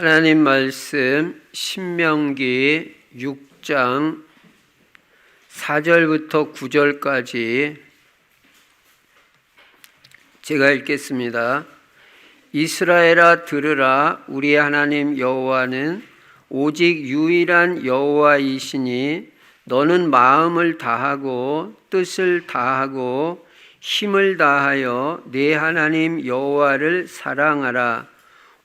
하나님 말씀 신명기 6장 4절부터 9절까지 제가 읽겠습니다. 이스라엘아 들으라. 우리 하나님 여호와는 오직 유일한 여호와이시니 너는 마음을 다하고 뜻을 다하고 힘을 다하여 네 하나님 여호와를 사랑하라.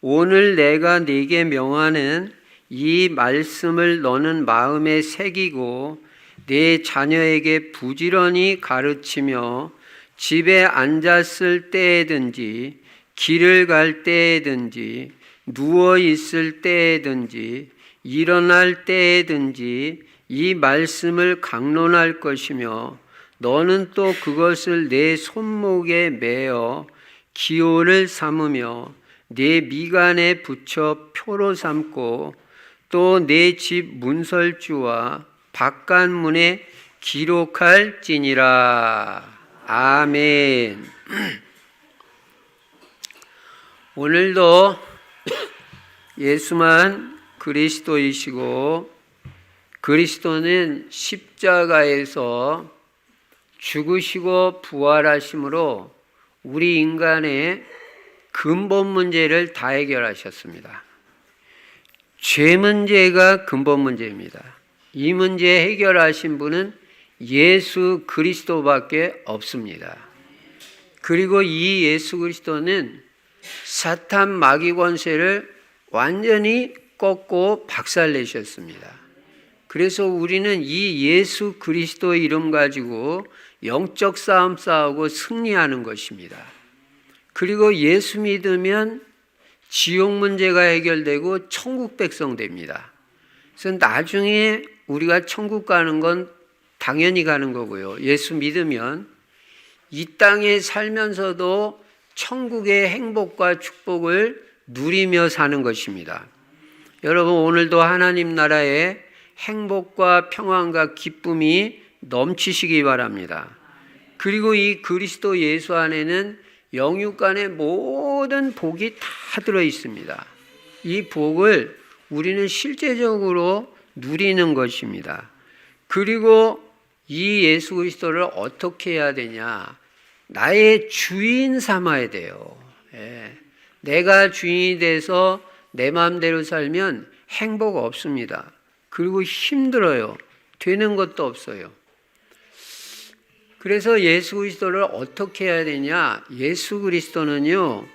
오늘 내가 네게 명하는 이 말씀을 너는 마음에 새기고 네 자녀에게 부지런히 가르치며 집에 앉았을 때에든지 길을 갈 때에든지 누워 있을 때에든지 일어날 때에든지 이 말씀을 강론할 것이며 너는 또 그것을 내 손목에 매어 기호를 삼으며 내 미간에 붙여 표로 삼고 또 내 집 문설주와 바깥문에 기록할지니라. 아멘. 오늘도 예수만 그리스도이시고 그리스도는 십자가에서 죽으시고 부활하심으로 우리 인간의 근본 문제를 다 해결하셨습니다. 죄 문제가 근본 문제입니다. 이 문제 해결하신 분은 예수 그리스도밖에 없습니다. 그리고 이 예수 그리스도는 사탄 마귀 권세를 완전히 꺾고 박살내셨습니다. 그래서 우리는 이 예수 그리스도의 이름 가지고 영적 싸움 싸우고 승리하는 것입니다. 그리고 예수 믿으면 지옥 문제가 해결되고 천국 백성 됩니다. 그래서 나중에 우리가 천국 가는 건 당연히 가는 거고요. 예수 믿으면 이 땅에 살면서도 천국의 행복과 축복을 누리며 사는 것입니다. 여러분, 오늘도 하나님 나라에 행복과 평안과 기쁨이 넘치시기 바랍니다. 그리고 이 그리스도 예수 안에는 영육간의 모든 복이 다 들어 있습니다. 이 복을 우리는 실제적으로 누리는 것입니다. 그리고 이 예수 그리스도를 어떻게 해야 되냐? 나의 주인 삼아야 돼요. 내가 주인이 돼서 내 마음대로 살면 행복 없습니다. 그리고 힘들어요. 되는 것도 없어요. 그래서 예수 그리스도를 어떻게 해야 되냐? 예수 그리스도는요,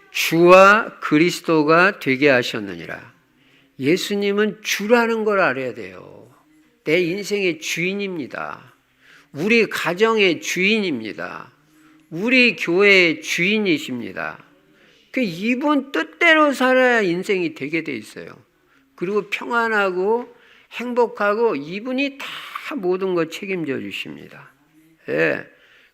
주와 그리스도가 되게 하셨느니라. 예수님은 주라는 걸 알아야 돼요. 내 인생의 주인입니다. 우리 가정의 주인입니다. 우리 교회의 주인이십니다. 이분 뜻대로 살아야 인생이 되게 돼 있어요. 그리고 평안하고 행복하고 이분이 다 모든 걸 책임져 주십니다.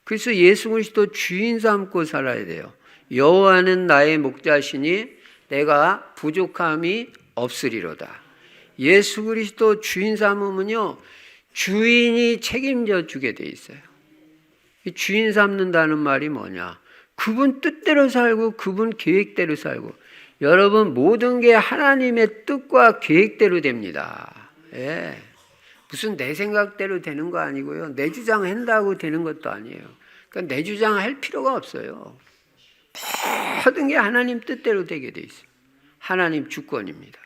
그래서 예수 그리스도 주인 삼고 살아야 돼요. 여호와는 나의 목자시니 내가 부족함이 없으리로다. 예수 그리스도 주인 삼으면요, 주인이 책임져 주게 돼 있어요. 주인 삼는다는 말이 뭐냐? 그분 뜻대로 살고 그분 계획대로 살고. 여러분, 모든 게 하나님의 뜻과 계획대로 됩니다. 무슨 내 생각대로 되는 거 아니고요. 내 주장 한다고 되는 것도 아니에요. 그러니까 내 주장 할 필요가 없어요. 모든 게 하나님 뜻대로 되게 돼 있어요. 하나님 주권입니다.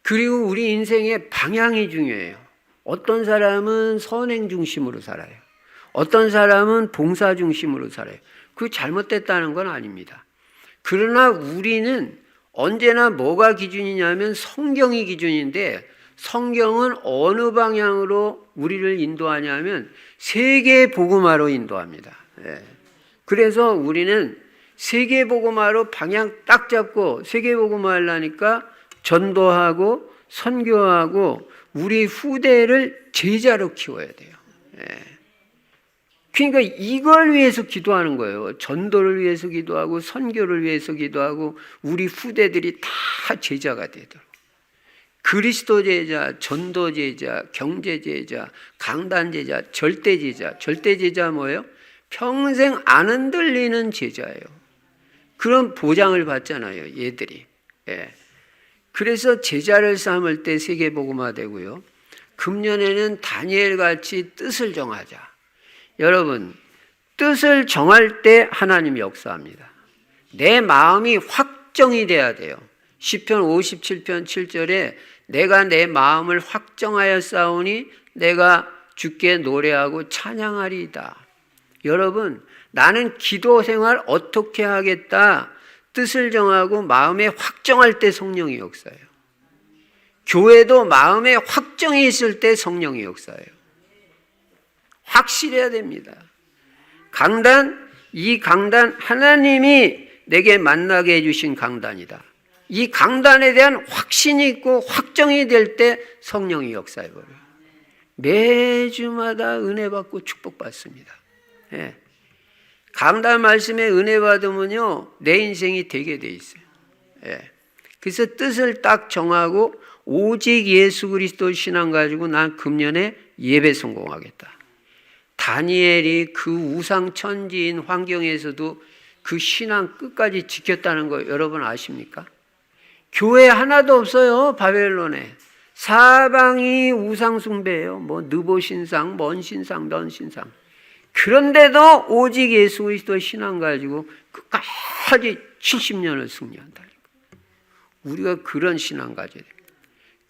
그리고 우리 인생의 방향이 중요해요. 어떤 사람은 선행 중심으로 살아요. 어떤 사람은 봉사 중심으로 살아요. 그게 잘못됐다는 건 아닙니다. 그러나 우리는 언제나 뭐가 기준이냐면 성경이 기준인데, 성경은 어느 방향으로 우리를 인도하냐면 세계 복음화로 인도합니다. 그래서 우리는 세계 복음화로 방향 딱 잡고 세계 복음화 하려니까 전도하고 선교하고 우리 후대를 제자로 키워야 돼요. 그러니까 이걸 위해서 기도하는 거예요. 전도를 위해서 기도하고 선교를 위해서 기도하고 우리 후대들이 다 제자가 되도록. 그리스도 제자, 전도 제자, 경제 제자, 강단 제자, 절대 제자. 절대 제자 뭐예요? 평생 안 흔들리는 제자예요. 그런 보장을 받잖아요, 얘들이. 예. 그래서 제자를 삼을 때 세계복음화 되고요. 금년에는 다니엘같이 뜻을 정하자. 여러분, 뜻을 정할 때 하나님이 역사합니다. 내 마음이 확정이 돼야 돼요. 시편 57편 7절에 내가 내 마음을 확정하여 싸우니 내가 주께 노래하고 찬양하리이다. 여러분, 나는 기도 생활 어떻게 하겠다 뜻을 정하고 마음에 확정할 때 성령이 역사해요. 교회도 마음에 확정이 있을 때 성령이 역사해요. 확실해야 됩니다. 이 강단 하나님이 내게 만나게 해주신 강단이다. 이 강단에 대한 확신이 있고 확정이 될 때 성령이 역사해버려요. 매주마다 은혜 받고 축복받습니다. 예. 강단 말씀에 은혜 받으면요 내 인생이 되게 돼 있어요. 예. 그래서 뜻을 딱 정하고 오직 예수 그리스도 신앙 가지고 난 금년에 예배 성공하겠다. 다니엘이 그 우상 천지인 환경에서도 그 신앙 끝까지 지켰다는 거 여러분 아십니까? 교회 하나도 없어요. 바벨론에 사방이 우상 숭배예요. 뭐 느보 신상, 먼 신상, 넌 신상. 그런데도 오직 예수 그리스도 신앙 가지고 끝까지 70년을 승리한다. 우리가 그런 신앙 가져야 돼요.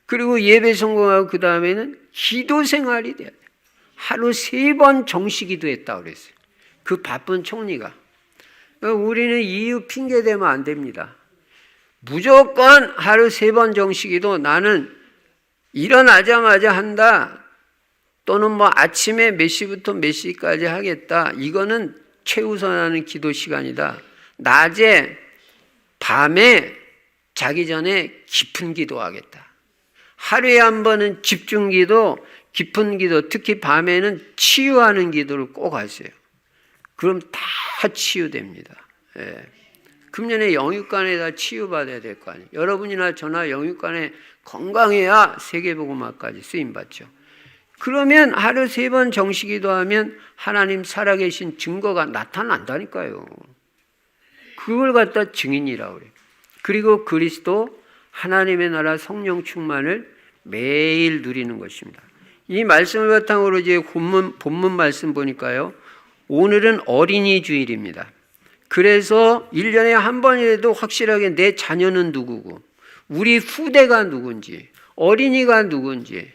그리고 예배 성공하고 그 다음에는 기도 생활이 돼야 돼요. 하루 3번 정시기도 했다고 그랬어요. 그 바쁜 총리가. 우리는 이유 핑계 대면 안 됩니다. 무조건 하루 3번 정시기도 나는 일어나자마자 한다. 또는 뭐 아침에 몇 시부터 몇 시까지 하겠다. 이거는 최우선하는 기도 시간이다. 낮에, 밤에 자기 전에 깊은 기도하겠다. 하루에 한 번은 집중 기도, 깊은 기도, 특히 밤에는 치유하는 기도를 꼭 하세요. 그럼 다 치유됩니다. 예. 금년에 영육간에 다 치유받아야 될 거 아니에요. 여러분이나 저나 영육간에 건강해야 세계복음화까지 쓰임받죠. 그러면 하루 3번 정시기도 하면 하나님 살아계신 증거가 나타난다니까요. 그걸 갖다 증인이라고 그래요. 그리고 그리스도 하나님의 나라 성령 충만을 매일 누리는 것입니다. 이 말씀을 바탕으로 이제 본문 말씀 보니까요. 오늘은 어린이 주일입니다. 그래서 1년에 한 번이라도 확실하게 내 자녀는 누구고 우리 후대가 누군지 어린이가 누군지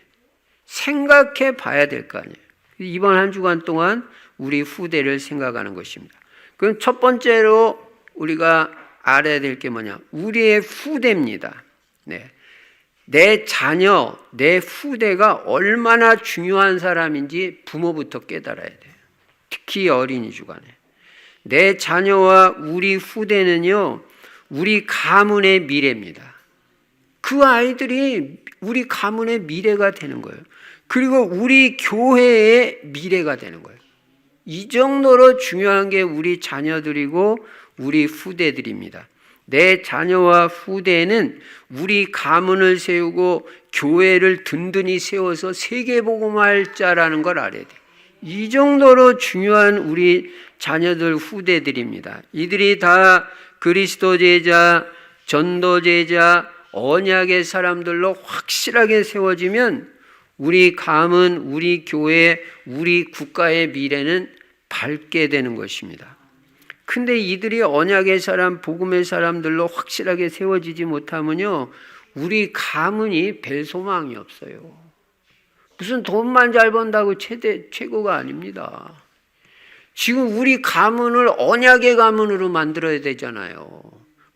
생각해 봐야 될 거 아니에요. 이번 한 주간 동안 우리 후대를 생각하는 것입니다. 그럼 첫 번째로 우리가 알아야 될 게 뭐냐? 우리의 후대입니다. 네. 내 자녀, 내 후대가 얼마나 중요한 사람인지 부모부터 깨달아야 돼요. 특히 어린이 주간에. 내 자녀와 우리 후대는요, 우리 가문의 미래입니다. 그 아이들이 우리 가문의 미래가 되는 거예요. 그리고 우리 교회의 미래가 되는 거예요. 이 정도로 중요한 게 우리 자녀들이고 우리 후대들입니다. 내 자녀와 후대는 우리 가문을 세우고 교회를 든든히 세워서 세계복음화할 자라는 걸 알아야 돼요. 이 정도로 중요한 우리 자녀들 후대들입니다. 이들이 다 그리스도 제자, 전도 제자, 언약의 사람들로 확실하게 세워지면 우리 가문, 우리 교회, 우리 국가의 미래는 밝게 되는 것입니다. 근데 이들이 언약의 사람, 복음의 사람들로 확실하게 세워지지 못하면요, 우리 가문이 별 소망이 없어요. 무슨 돈만 잘 번다고 최고가 아닙니다. 지금 우리 가문을 언약의 가문으로 만들어야 되잖아요.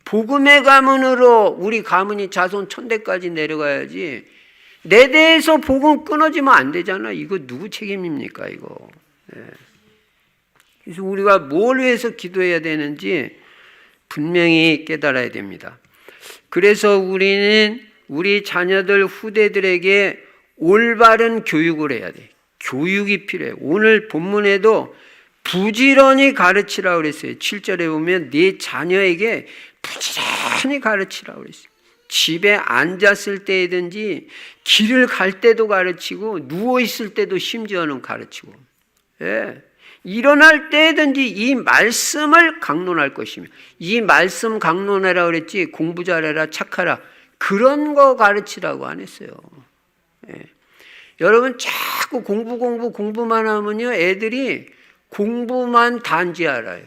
복음의 가문으로 우리 가문이 자손 천대까지 내려가야지. 내 대에서 복음 끊어지면 안 되잖아. 이거 누구 책임입니까, 이거. 네. 그래서 우리가 뭘 위해서 기도해야 되는지 분명히 깨달아야 됩니다. 그래서 우리는 우리 자녀들 후대들에게 올바른 교육을 해야 돼. 교육이 필요해. 오늘 본문에도 부지런히 가르치라고 그랬어요. 7절에 보면 네 자녀에게 부지런히 가르치라고 그랬어요. 집에 앉았을 때든지 길을 갈 때도 가르치고 누워있을 때도 심지어는 가르치고. 예. 일어날 때든지 이 말씀을 강론할 것이며, 이 말씀 강론해라 그랬지 공부 잘해라 착하라 그런 거 가르치라고 안 했어요. 예. 여러분 자꾸 공부만 하면요 애들이 공부만 단지 알아요.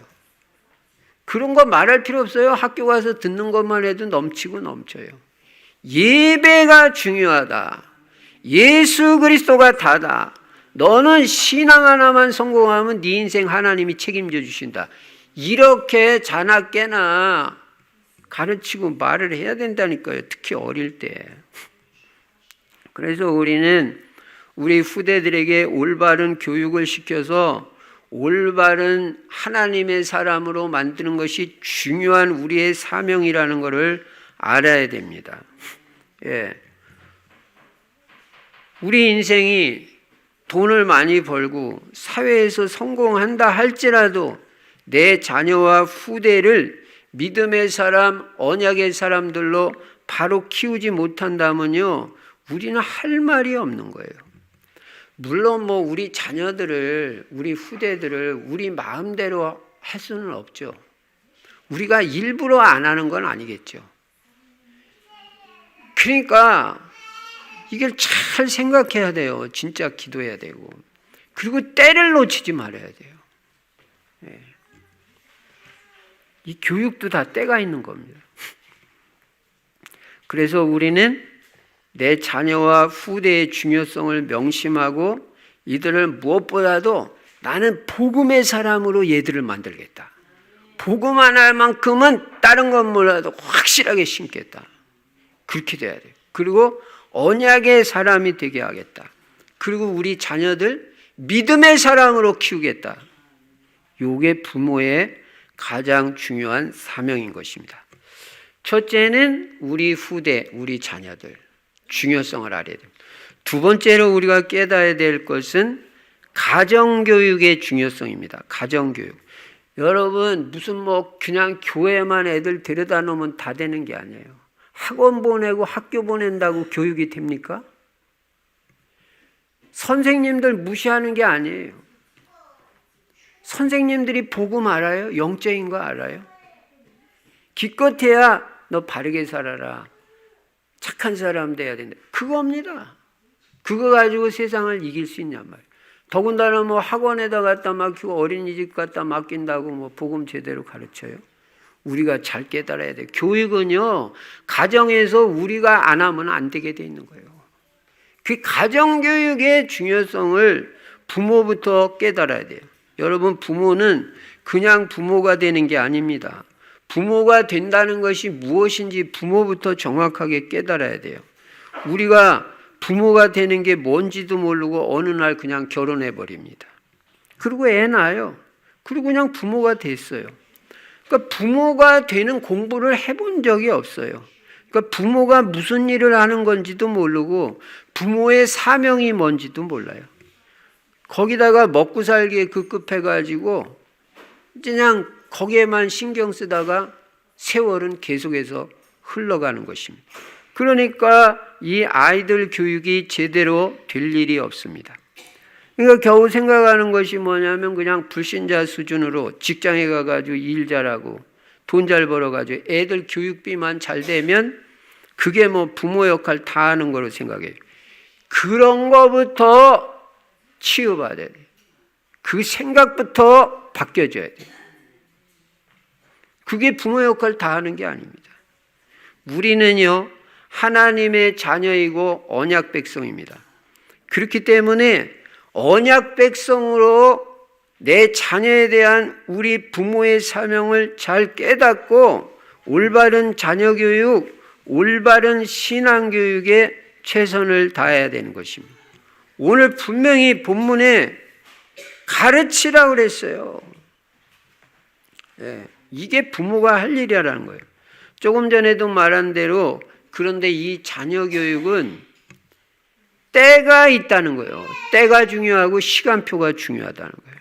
그런 거 말할 필요 없어요. 학교 가서 듣는 것만 해도 넘치고 넘쳐요. 예배가 중요하다. 예수 그리스도가 다다. 너는 신앙 하나만 성공하면 네 인생 하나님이 책임져 주신다. 이렇게 자나깨나 가르치고 말을 해야 된다니까요. 특히 어릴 때. 그래서 우리는 우리 후대들에게 올바른 교육을 시켜서 올바른 하나님의 사람으로 만드는 것이 중요한 우리의 사명이라는 것을 알아야 됩니다. 예. 우리 인생이 돈을 많이 벌고 사회에서 성공한다 할지라도 내 자녀와 후대를 믿음의 사람, 언약의 사람들로 바로 키우지 못한다면요, 우리는 할 말이 없는 거예요. 물론 우리 자녀들을, 우리 후대들을 우리 마음대로 할 수는 없죠. 우리가 일부러 안 하는 건 아니겠죠. 그러니까 이걸 잘 생각해야 돼요. 진짜 기도해야 되고. 그리고 때를 놓치지 말아야 돼요. 네. 이 교육도 다 때가 있는 겁니다. 그래서 우리는 내 자녀와 후대의 중요성을 명심하고 이들을 무엇보다도 나는 복음의 사람으로 얘들을 만들겠다. 복음 하나만큼은 다른 건 몰라도 확실하게 심겠다. 그렇게 돼야 돼요. 그리고 언약의 사람이 되게 하겠다. 그리고 우리 자녀들 믿음의 사람으로 키우겠다. 이게 부모의 가장 중요한 사명인 것입니다. 첫째는 우리 후대, 우리 자녀들 중요성을 알아야 됩니다. 두 번째로 우리가 깨달아야 될 것은 가정교육의 중요성입니다. 가정교육. 여러분 무슨 그냥 교회만 애들 데려다 놓으면 다 되는 게 아니에요. 학원 보내고 학교 보낸다고 교육이 됩니까? 선생님들 무시하는 게 아니에요. 선생님들이 복음 알아요? 영적인 거 알아요? 기껏해야 너 바르게 살아라. 착한 사람 돼야 된다. 그겁니다. 그거 가지고 세상을 이길 수 있냔 말이에요. 더군다나 학원에다 갖다 맡기고 어린이집 갖다 맡긴다고 복음 제대로 가르쳐요? 우리가 잘 깨달아야 돼요. 교육은요, 가정에서 우리가 안 하면 안 되게 돼 있는 거예요. 그 가정교육의 중요성을 부모부터 깨달아야 돼요. 여러분, 부모는 그냥 부모가 되는 게 아닙니다. 부모가 된다는 것이 무엇인지 부모부터 정확하게 깨달아야 돼요. 우리가 부모가 되는 게 뭔지도 모르고 어느 날 그냥 결혼해 버립니다. 그리고 애 낳아요. 그리고 그냥 부모가 됐어요. 그러니까 부모가 되는 공부를 해본 적이 없어요. 그러니까 부모가 무슨 일을 하는 건지도 모르고 부모의 사명이 뭔지도 몰라요. 거기다가 먹고 살기에 급급해가지고 그냥 거기에만 신경 쓰다가 세월은 계속해서 흘러가는 것입니다. 그러니까 이 아이들 교육이 제대로 될 일이 없습니다. 그러니까 겨우 생각하는 것이 뭐냐면 그냥 불신자 수준으로 직장에 가가지고 일 잘하고 돈 잘 벌어가지고 애들 교육비만 잘 되면 그게 부모 역할 다 하는 거로 생각해요. 그런 거부터 치유받아야 돼요. 그 생각부터 바뀌어져야 돼요. 그게 부모 역할 다 하는 게 아닙니다. 우리는요, 하나님의 자녀이고 언약 백성입니다. 그렇기 때문에 언약 백성으로 내 자녀에 대한 우리 부모의 사명을 잘 깨닫고 올바른 자녀 교육, 올바른 신앙 교육에 최선을 다해야 되는 것입니다. 오늘 분명히 본문에 가르치라고 그랬어요. 네, 이게 부모가 할 일이라는 거예요. 조금 전에도 말한 대로 그런데 이 자녀 교육은 때가 있다는 거예요. 때가 중요하고 시간표가 중요하다는 거예요.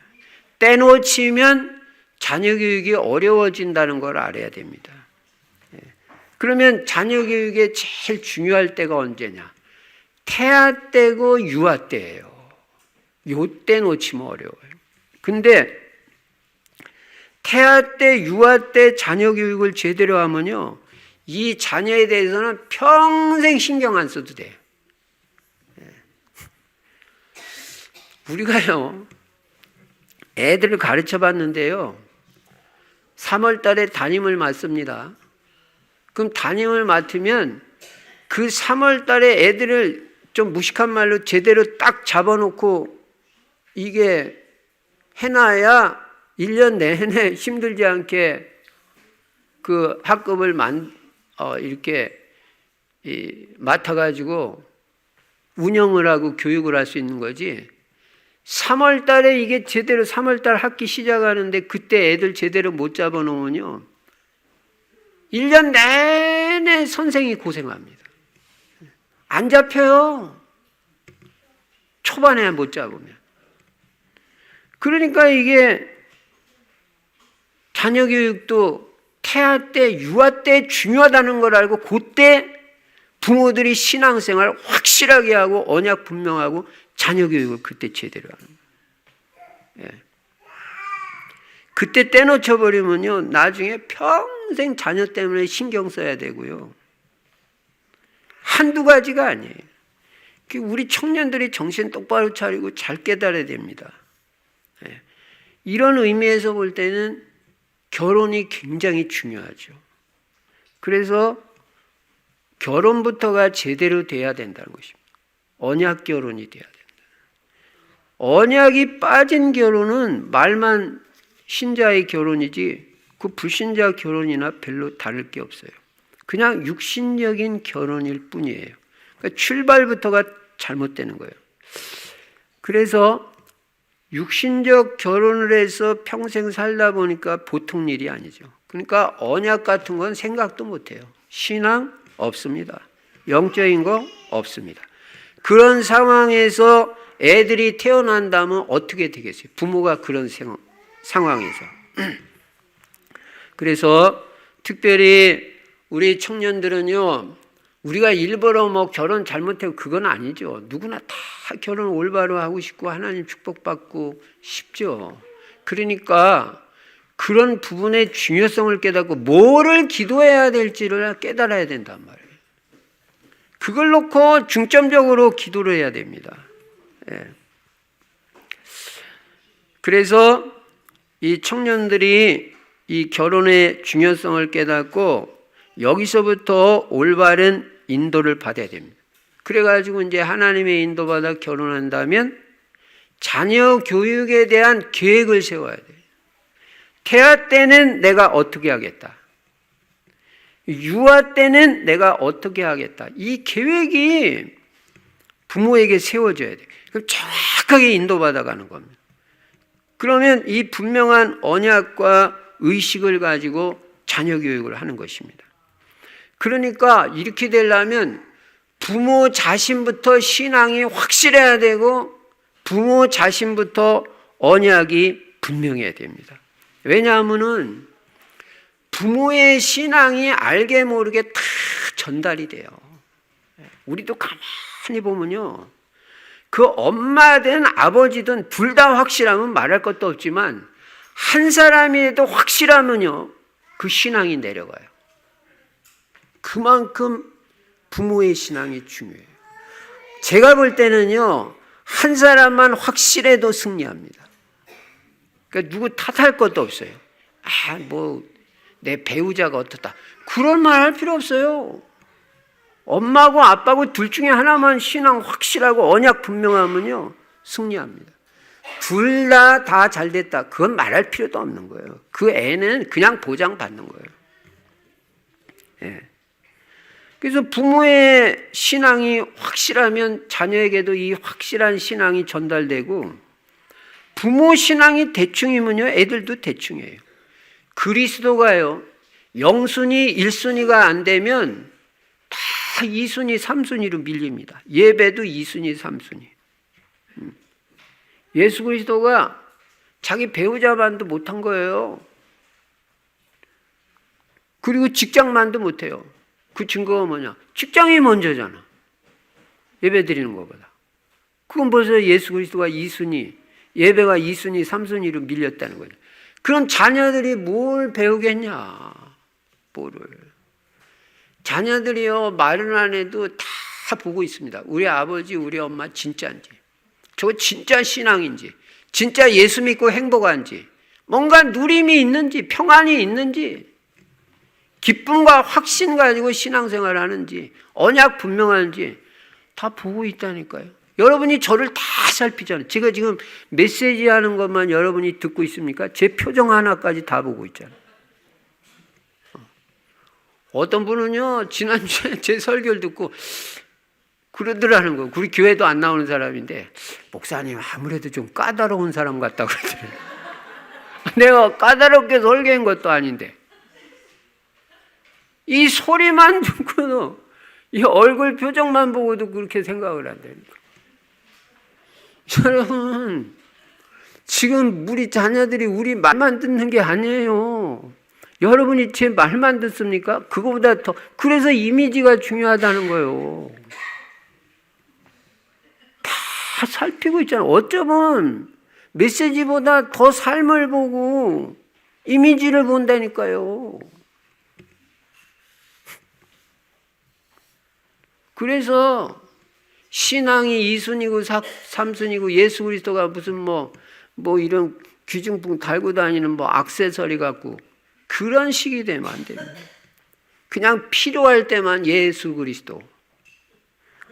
때 놓치면 자녀 교육이 어려워진다는 걸 알아야 됩니다. 그러면 자녀 교육에 제일 중요할 때가 언제냐? 태아 때고 유아 때예요. 요 때 놓치면 어려워요. 근데 태아 때, 유아 때 자녀 교육을 제대로 하면요, 이 자녀에 대해서는 평생 신경 안 써도 돼요. 우리가요, 애들을 가르쳐 봤는데요, 3월 달에 담임을 맡습니다. 그럼 담임을 맡으면 그 3월 달에 애들을 좀 무식한 말로 제대로 딱 잡아놓고 이게 해놔야 1년 내내 힘들지 않게 그 학급을 이렇게 맡아가지고 운영을 하고 교육을 할 수 있는 거지. 3월 달에 이게 제대로 3월 달 학기 시작하는데 그때 애들 제대로 못 잡아놓으면요, 1년 내내 선생이 고생합니다. 안 잡혀요. 초반에 못 잡으면. 그러니까 이게 자녀 교육도 태아 때, 유아 때 중요하다는 걸 알고 그때 부모들이 신앙생활 확실하게 하고 언약 분명하고 자녀 교육을 그때 제대로 하는 거예요. 예. 그때 떼놓쳐 버리면요, 나중에 평생 자녀 때문에 신경 써야 되고요. 한두 가지가 아니에요. 우리 청년들이 정신 똑바로 차리고 잘 깨달아야 됩니다. 예. 이런 의미에서 볼 때는 결혼이 굉장히 중요하죠. 그래서 결혼부터가 제대로 돼야 된다는 것입니다. 언약 결혼이 돼야 된다. 언약이 빠진 결혼은 말만 신자의 결혼이지 그 불신자 결혼이나 별로 다를 게 없어요. 그냥 육신적인 결혼일 뿐이에요. 그러니까 출발부터가 잘못되는 거예요. 그래서 육신적 결혼을 해서 평생 살다 보니까 보통 일이 아니죠. 그러니까 언약 같은 건 생각도 못해요. 신앙 없습니다. 영적인 거 없습니다. 그런 상황에서 애들이 태어난다면 어떻게 되겠어요? 부모가 그런 상황에서. 그래서 특별히 우리 청년들은요, 우리가 일부러 뭐 결혼 잘못하고 그건 아니죠. 누구나 다 결혼 올바로 하고 싶고 하나님 축복받고 싶죠. 그러니까 그런 부분의 중요성을 깨닫고 뭐를 기도해야 될지를 깨달아야 된단 말이에요. 그걸 놓고 중점적으로 기도를 해야 됩니다. 예. 그래서 이 청년들이 이 결혼의 중요성을 깨닫고 여기서부터 올바른 인도를 받아야 됩니다. 그래가지고 이제 하나님의 인도받아 결혼한다면 자녀 교육에 대한 계획을 세워야 돼요. 태아 때는 내가 어떻게 하겠다. 유아 때는 내가 어떻게 하겠다. 이 계획이 부모에게 세워져야 돼요. 그럼 정확하게 인도받아가는 겁니다. 그러면 이 분명한 언약과 의식을 가지고 자녀 교육을 하는 것입니다. 그러니까 이렇게 되려면 부모 자신부터 신앙이 확실해야 되고 부모 자신부터 언약이 분명해야 됩니다. 왜냐하면은 부모의 신앙이 알게 모르게 다 전달이 돼요. 우리도 가만히 보면요, 그 엄마든 아버지든 둘 다 확실하면 말할 것도 없지만 한 사람이라도 확실하면요, 그 신앙이 내려가요. 그만큼 부모의 신앙이 중요해요. 제가 볼 때는요, 한 사람만 확실해도 승리합니다. 그러니까 누구 탓할 것도 없어요. 내 배우자가 어떻다. 그런 말 할 필요 없어요. 엄마고 아빠고 둘 중에 하나만 신앙 확실하고 언약 분명하면요, 승리합니다. 둘 다 잘 됐다. 그건 말할 필요도 없는 거예요. 그 애는 그냥 보장받는 거예요. 예. 그래서 부모의 신앙이 확실하면 자녀에게도 이 확실한 신앙이 전달되고, 부모 신앙이 대충이면요, 애들도 대충이에요. 그리스도가요, 0순위, 1순위가 안 되면 다 2순위, 3순위로 밀립니다. 예배도 2순위, 3순위. 예수 그리스도가 자기 배우자만도 못한 거예요. 그리고 직장만도 못해요. 그 증거가 뭐냐? 직장이 먼저잖아. 예배 드리는 것보다. 그건 벌써 예수 그리스도가 2순위, 예배가 2순위, 3순위로 밀렸다는 거예요. 그럼 자녀들이 뭘 배우겠냐? 뭐를. 자녀들이요, 말은 안 해도 다 보고 있습니다. 우리 아버지, 우리 엄마 진짜인지, 저거 진짜 신앙인지, 진짜 예수 믿고 행복한지, 뭔가 누림이 있는지, 평안이 있는지, 기쁨과 확신 가지고 신앙생활 하는지, 언약 분명한지 다 보고 있다니까요. 여러분이 저를 다 살피잖아요. 제가 지금 메시지 하는 것만 여러분이 듣고 있습니까? 제 표정 하나까지 다 보고 있잖아요. 어떤 분은요, 지난주에 제 설교를 듣고 그러더라는 거예요. 우리 교회도 안 나오는 사람인데, 목사님 아무래도 좀 까다로운 사람 같다고 그러더래요. 내가 까다롭게 설교한 것도 아닌데, 이 소리만 듣고도, 이 얼굴 표정만 보고도 그렇게 생각을 한다니까. 여러분, 지금 우리 자녀들이 우리 말만 듣는 게 아니에요. 여러분이 제 말만 듣습니까? 그거보다 더, 그래서 이미지가 중요하다는 거예요. 다 살피고 있잖아요. 어쩌면 메시지보다 더 삶을 보고 이미지를 본다니까요. 그래서 신앙이 2순위고 3순위고 예수 그리스도가 무슨 뭐 이런 귀중품 달고 다니는 뭐 액세서리 갖고 그런 식이 되면 안 됩니다. 그냥 필요할 때만 예수 그리스도,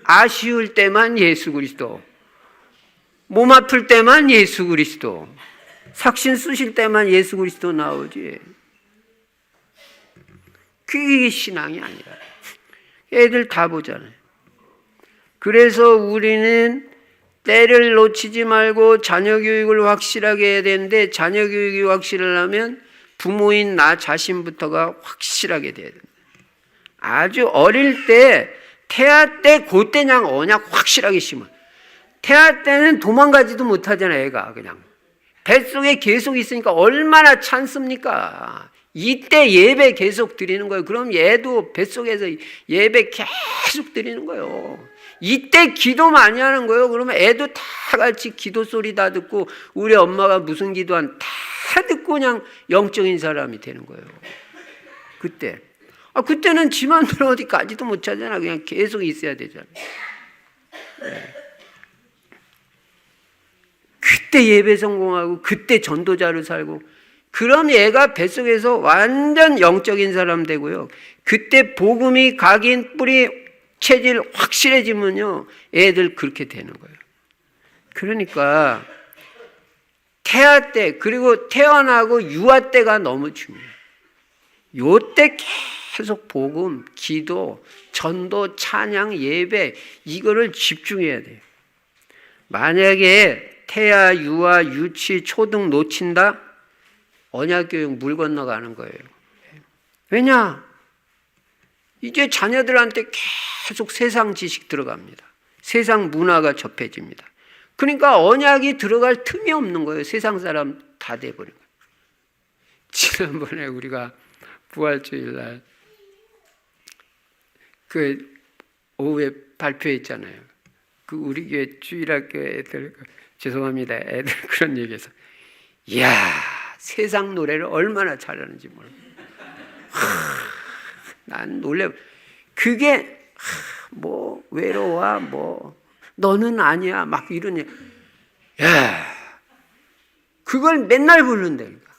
아쉬울 때만 예수 그리스도, 몸 아플 때만 예수 그리스도, 삭신 쓰실 때만 예수 그리스도 나오지. 그게 신앙이 아니라. 애들 다 보잖아요. 그래서 우리는 때를 놓치지 말고 자녀 교육을 확실하게 해야 되는데, 자녀 교육이 확실하려면 부모인 나 자신부터가 확실하게 돼야 됩니다. 아주 어릴 때, 태아 때, 그때 그냥 언약 확실하게 심어. 태아 때는 도망가지도 못하잖아요, 애가 그냥. 뱃속에 계속 있으니까 얼마나 찬습니까? 이때 예배 계속 드리는 거예요. 그럼 얘도 뱃속에서 예배 계속 드리는 거예요. 이때 기도 많이 하는 거예요. 그러면 애도 다 같이 기도 소리 다 듣고, 우리 엄마가 무슨 기도한 다 듣고 그냥 영적인 사람이 되는 거예요. 그때. 그때는 지 맘대로 어디 가지도 못하잖아. 그냥 계속 있어야 되잖아. 네. 그때 예배 성공하고, 그때 전도자로 살고, 그럼 얘가 뱃속에서 완전 영적인 사람 되고요. 그때 복음이 각인 뿌리 체질 확실해지면요, 애들 그렇게 되는 거예요. 그러니까 태아 때, 그리고 태어나고 유아 때가 너무 중요해요. 요때 계속 복음, 기도, 전도, 찬양, 예배, 이거를 집중해야 돼요. 만약에 태아, 유아, 유치, 초등 놓친다? 언약교육 물 건너가는 거예요. 왜냐? 이제 자녀들한테 계속 세상 지식 들어갑니다. 세상 문화가 접해집니다. 그러니까 언약이 들어갈 틈이 없는 거예요. 세상 사람 다 돼버린 거예요. 지난번에 우리가 부활주일날 그 오후에 발표했잖아요. 그 우리 교회 주일학교 애들, 죄송합니다, 애들 그런 얘기해서, 이야, 세상 노래를 얼마나 잘하는지 몰라. 난 놀래. 그게 뭐 외로워, 뭐 너는 아니야, 막 이런 얘기. 야, 그걸 맨날 부른다니까.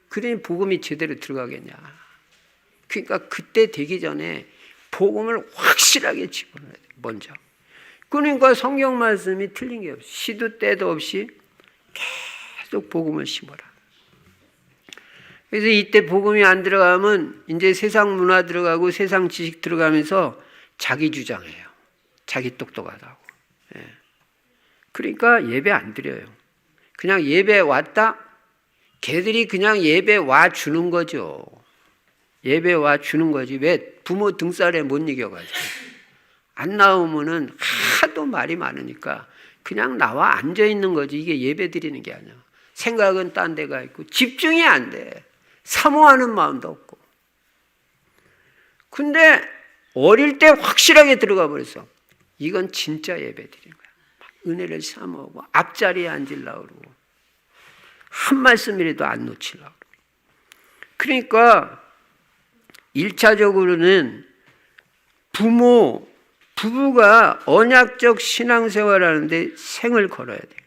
그러니 복음이 제대로 들어가겠냐. 그러니까 그때 되기 전에 복음을 확실하게 집어넣어야 돼. 먼저. 그러니까 성경 말씀이 틀린 게 없어. 시도 때도 없이 계속 복음을 심어라. 그래서 이때 복음이 안 들어가면 이제 세상 문화 들어가고 세상 지식 들어가면서 자기 주장해요. 자기 똑똑하다고. 예. 그러니까 예배 안 드려요. 그냥 예배 왔다? 걔들이 그냥 예배 와 주는 거죠. 예배 와 주는 거지. 왜? 부모 등살에 못 이겨가지고. 안 나오면은 하도 말이 많으니까 그냥 나와 앉아 있는 거지. 이게 예배 드리는 게 아니야. 생각은 딴 데가 있고 집중이 안 돼. 사모하는 마음도 없고. 근데 어릴 때 확실하게 들어가 버렸어. 이건 진짜 예배 드리는 거야. 막 은혜를 사모하고 앞자리에 앉으려고 그러고. 한 말씀이라도 안 놓치려고. 그러니까 1차적으로는 부부가 언약적 신앙생활을 하는데 생을 걸어야 돼요.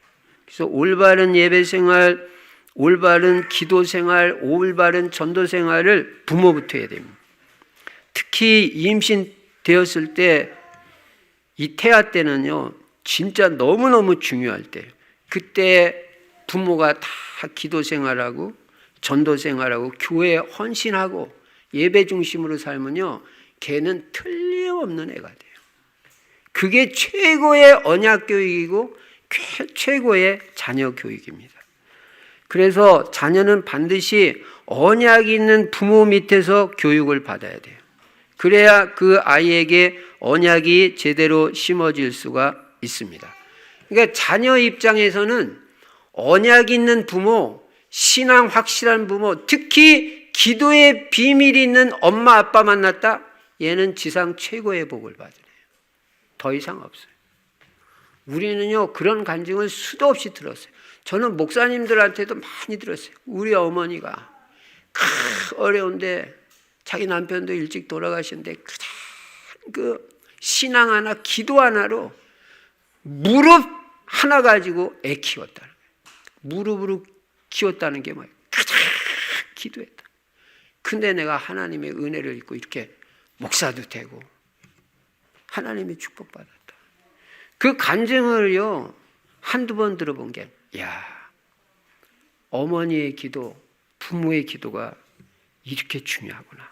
그래서 올바른 예배생활, 올바른 기도생활, 올바른 전도생활을 부모부터 해야 됩니다. 특히 임신되었을 때, 이 태아 때는요, 진짜 너무너무 중요할 때예요. 그때 부모가 다 기도생활하고 전도생활하고 교회에 헌신하고 예배 중심으로 살면요, 걔는 틀림없는 애가 돼요. 그게 최고의 언약 교육이고 최고의 자녀 교육입니다. 그래서 자녀는 반드시 언약 있는 부모 밑에서 교육을 받아야 돼요. 그래야 그 아이에게 언약이 제대로 심어질 수가 있습니다. 그러니까 자녀 입장에서는 언약 있는 부모, 신앙 확실한 부모, 특히 기도의 비밀이 있는 엄마 아빠 만났다? 얘는 지상 최고의 복을 받으네요. 더 이상 없어요. 우리는요, 그런 간증을 수도 없이 들었어요. 저는 목사님들한테도 많이 들었어요. 우리 어머니가 어려운데 자기 남편도 일찍 돌아가셨는데 그 신앙 하나, 기도 하나로 무릎 하나 가지고 애 키웠다는 거예요. 무릎으로 키웠다는 게 뭐예요? 가장 기도했다. 근데 내가 하나님의 은혜를 입고 이렇게 목사도 되고 하나님의 축복받았다. 그 간증을요, 한두 번 들어본 게, 어머니의 기도, 부모의 기도가 이렇게 중요하구나.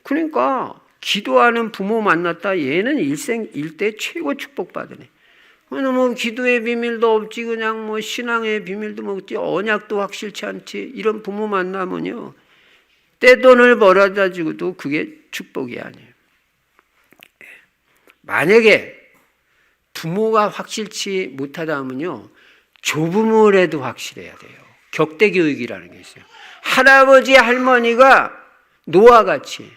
그러니까 기도하는 부모 만났다, 얘는 일생 일대 최고 축복받으네. 뭐 기도의 비밀도 없지, 그냥 뭐 신앙의 비밀도 없지, 언약도 확실치 않지, 이런 부모 만나면요, 떼돈을 벌어다 주고도 그게 축복이 아니에요. 만약에 부모가 확실치 못하다 하면요, 조부모라도 확실해야 돼요. 격대 교육이라는 게 있어요. 할아버지 할머니가 노아같이,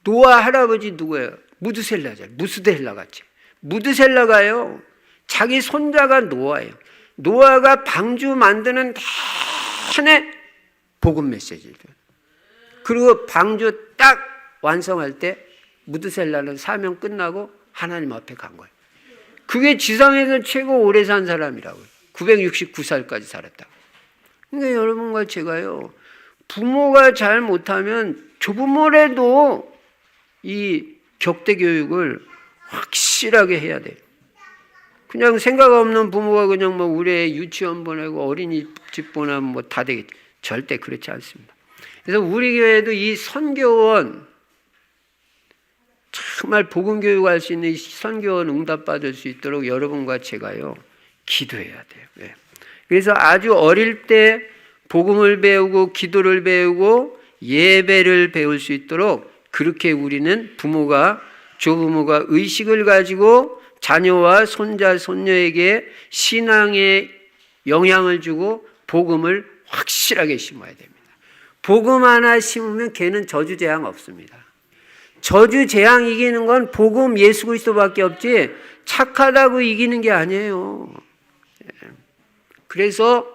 노아 할아버지 누구예요? 무드셀라죠. 무스델라 같이. 무드셀라가요, 자기 손자가 노아예요. 노아가 방주 만드는 내내 복음 메시지를. 그리고 방주 딱 완성할 때 무드셀라는 사명 끝나고 하나님 앞에 간 거예요. 그게 지상에서 최고 오래 산 사람이라고요. 969살까지 살았다. 그러니까 여러분과 제가요, 부모가 잘 못하면 조부모라도 이 격대 교육을 확실하게 해야 돼요. 그냥 생각 없는 부모가 그냥 뭐 우리 애 유치원 보내고 어린이집 보내면 뭐 다 되겠지. 절대 그렇지 않습니다. 그래서 우리 교회도 이 선교원, 정말 복음 교육할 수 있는 이 선교원 응답받을 수 있도록 여러분과 제가요, 기도해야 돼요. 네. 그래서 아주 어릴 때 복음을 배우고 기도를 배우고 예배를 배울 수 있도록 그렇게 우리는 부모가, 조부모가 의식을 가지고 자녀와 손자, 손녀에게 신앙의 영향을 주고 복음을 확실하게 심어야 됩니다. 복음 하나 심으면 걔는 저주재앙 없습니다. 저주재앙 이기는 건 복음 예수 그리스도밖에 없지 착하다고 이기는 게 아니에요. 그래서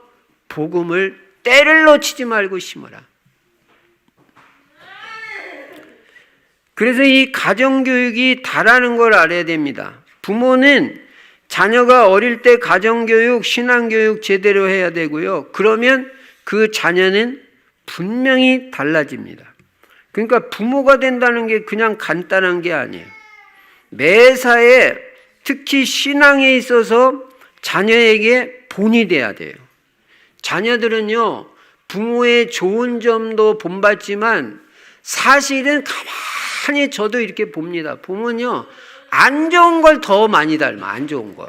복음을 때를 놓치지 말고 심어라. 그래서 이 가정교육이 다라는 걸 알아야 됩니다. 부모는 자녀가 어릴 때 가정교육, 신앙교육 제대로 해야 되고요. 그러면 그 자녀는 분명히 달라집니다. 그러니까 부모가 된다는 게 그냥 간단한 게 아니에요. 매사에 특히 신앙에 있어서 자녀에게 본이 돼야 돼요. 자녀들은요, 부모의 좋은 점도 본받지만 사실은 가만히 저도 이렇게 봅니다. 보면요, 안 좋은 걸 더 많이 닮아, 안 좋은 걸.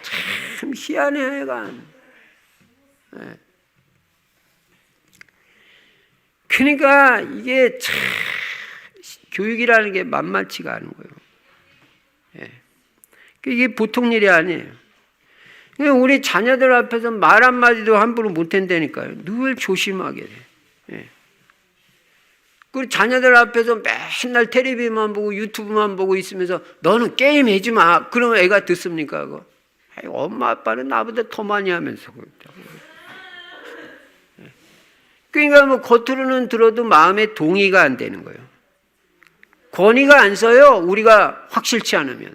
참 희한해, 하여간. 네. 그러니까 이게 참 교육이라는 게 만만치가 않은 거예요. 네. 이게 보통 일이 아니에요. 우리 자녀들 앞에서 말 한마디도 함부로 못한다니까요. 늘 조심하게 돼. 네. 그리고 자녀들 앞에서 맨날 텔레비만 보고 유튜브만 보고 있으면서 너는 게임 하지 마. 그러면 애가 듣습니까? 그거? 아니, 엄마 아빠는 나보다 더 많이 하면서. 그러니까 뭐 겉으로는 들어도 마음에 동의가 안 되는 거예요. 권위가 안 서요. 우리가 확실치 않으면.